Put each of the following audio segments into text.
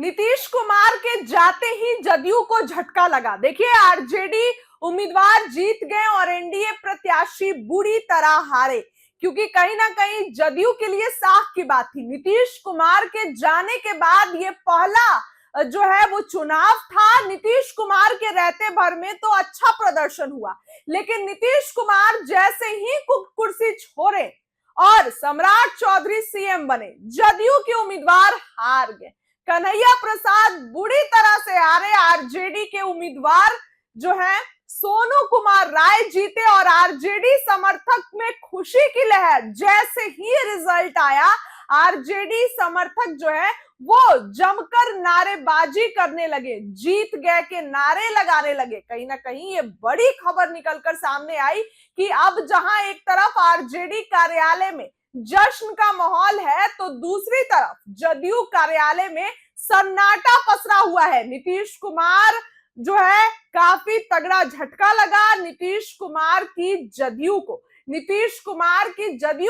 नीतीश कुमार के जाते ही जदयू को झटका लगा। देखिए, आरजेडी उम्मीदवार जीत गए और एनडीए प्रत्याशी बुरी तरह हारे, क्योंकि कहीं ना कहीं जदयू के लिए साख की बात थी। नीतीश कुमार के जाने के बाद ये पहला जो है वो चुनाव था। नीतीश कुमार के रहते भर में तो अच्छा प्रदर्शन हुआ, लेकिन नीतीश कुमार जैसे ही कुर्सी छोड़े और सम्राट चौधरी सीएम बने, जदयू के उम्मीदवार हार गए। कन्हैया प्रसाद बुरी तरह से हारे। आरजेडी के उम्मीदवार जो है सोनू कुमार राय जीते और आरजेडी समर्थक में खुशी की लहर। जैसे ही रिजल्ट आया, आरजेडी समर्थक जो है वो जमकर नारेबाजी करने लगे, जीत गए के नारे लगाने लगे। कहीं ना कहीं ये बड़ी खबर निकलकर सामने आई कि अब जहां एक तरफ आरजेडी कार्यालय में जश्न का माहौल है, तो दूसरी तरफ जदयू कार्यालय में सन्नाटा पसरा हुआ है। नीतीश कुमार जो है काफी तगड़ा झटका लगा नीतीश कुमार की जदयू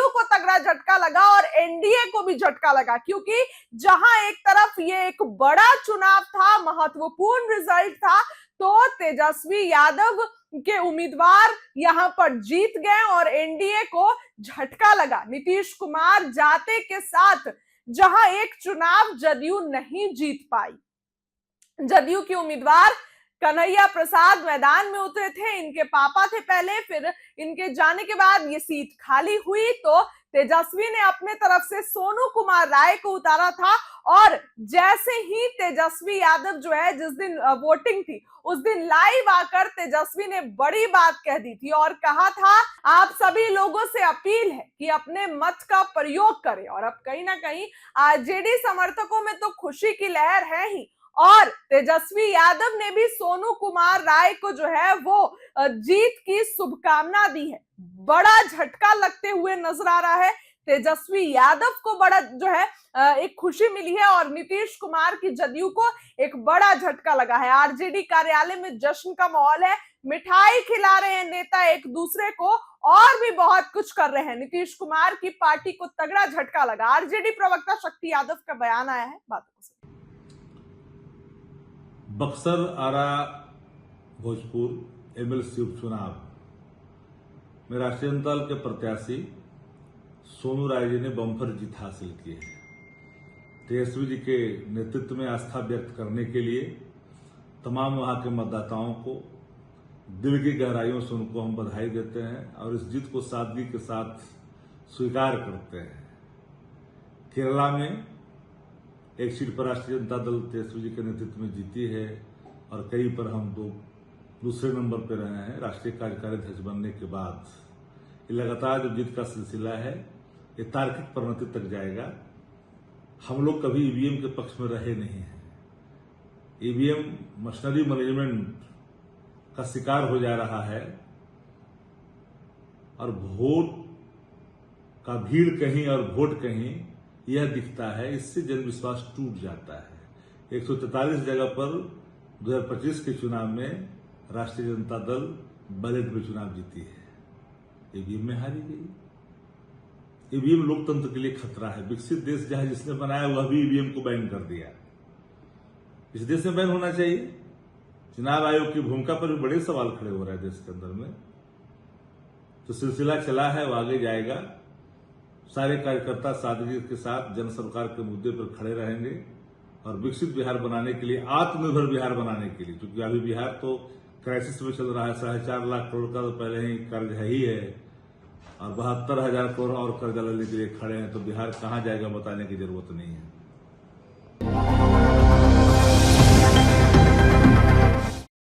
को तगड़ा झटका लगा और एनडीए को भी झटका लगा, क्योंकि जहां एक तरफ ये एक बड़ा चुनाव था, महत्वपूर्ण रिजल्ट था, तो तेजस्वी यादव के उम्मीदवार यहां पर जीत गए और एनडीए को झटका लगा। नीतीश कुमार जाते के साथ जहां एक चुनाव जदयू नहीं जीत पाई, जदयू के उम्मीदवार कन्हैया प्रसाद मैदान में उतरे थे, इनके पापा थे पहले, फिर इनके जाने के बाद ये सीट खाली हुई तो तेजस्वी ने अपने तरफ से सोनू कुमार राय को उतारा था। और जैसे ही तेजस्वी यादव जो है, जिस दिन वोटिंग थी उस दिन लाइव आकर तेजस्वी ने बड़ी बात कह दी थी और कहा था, आप सभी लोगों से अपील है कि अपने मत का प्रयोग करें। और अब कहीं ना कहीं आरजेडी समर्थकों में तो खुशी की लहर है ही, और तेजस्वी यादव ने भी सोनू कुमार राय को जो है वो जीत की शुभकामना दी है। बड़ा झटका लगते हुए नजर आ रहा है। तेजस्वी यादव को बड़ा जो है एक खुशी मिली है और नीतीश कुमार की जदयू को एक बड़ा झटका लगा है। आरजेडी कार्यालय में जश्न का माहौल है, मिठाई खिला रहे हैं नेता एक दूसरे को, और भी बहुत कुछ कर रहे हैं। नीतीश कुमार की पार्टी को तगड़ा झटका लगा। आरजेडी प्रवक्ता शक्ति यादव का बयान आया है, बातों को सुनिए। बक्सर, आरा, भोजपुर एमएलसी उपचुनाव में राष्ट्रीय जनता दल के प्रत्याशी सोनू राय जी ने बम्पर जीत हासिल की है। तेजस्वी जी के नेतृत्व में आस्था व्यक्त करने के लिए तमाम वहां के मतदाताओं को दिल की गहराइयों से उनको हम बधाई देते हैं और इस जीत को सादगी के साथ स्वीकार करते हैं। केरला में एक सीट पर राष्ट्रीय जनता दल तेजस्वी जी के नेतृत्व में जीती है और कई पर हम दूसरे नंबर पर रहे हैं। राष्ट्रीय कार्यकारी अध्यक्ष बनने के बाद ये लगातार जो जीत का सिलसिला है, ये तार्किक परिणति तक जाएगा। हम लोग कभी ईवीएम के पक्ष में रहे नहीं हैं। ईवीएम मशीनरी मैनेजमेंट का शिकार हो जा रहा है और वोट का भीड़ कहीं और वोट कहीं यह दिखता है, इससे जनविश्वास टूट जाता है। 143 जगह पर 2025 के चुनाव में राष्ट्रीय जनता दल बैलेट में चुनाव जीती है, ईवीएम में हारी गई। ईवीएम लोकतंत्र के लिए खतरा है। विकसित देश जहां जिसने बनाया वह भी ईवीएम को बैन कर दिया। इस देश में बैन होना चाहिए। चुनाव आयोग की भूमिका पर भी बड़े सवाल खड़े हो रहे हैं देश के अंदर में। तो सिलसिला चला है, वो आगे जाएगा। सारे कार्यकर्ता सादगी के साथ जन सरकार के मुद्दे पर खड़े रहेंगे और विकसित बिहार बनाने के लिए, आत्मनिर्भर बिहार बनाने के लिए, क्योंकि अभी बिहार तो क्राइसिस में चल रहा है। 4.5 लाख करोड़ का तो पहले ही कर्ज है ही है और 72,000 करोड़ और कर्जा लेने के लिए खड़े हैं। तो बिहार कहां जाएगा बताने की जरूरत नहीं है।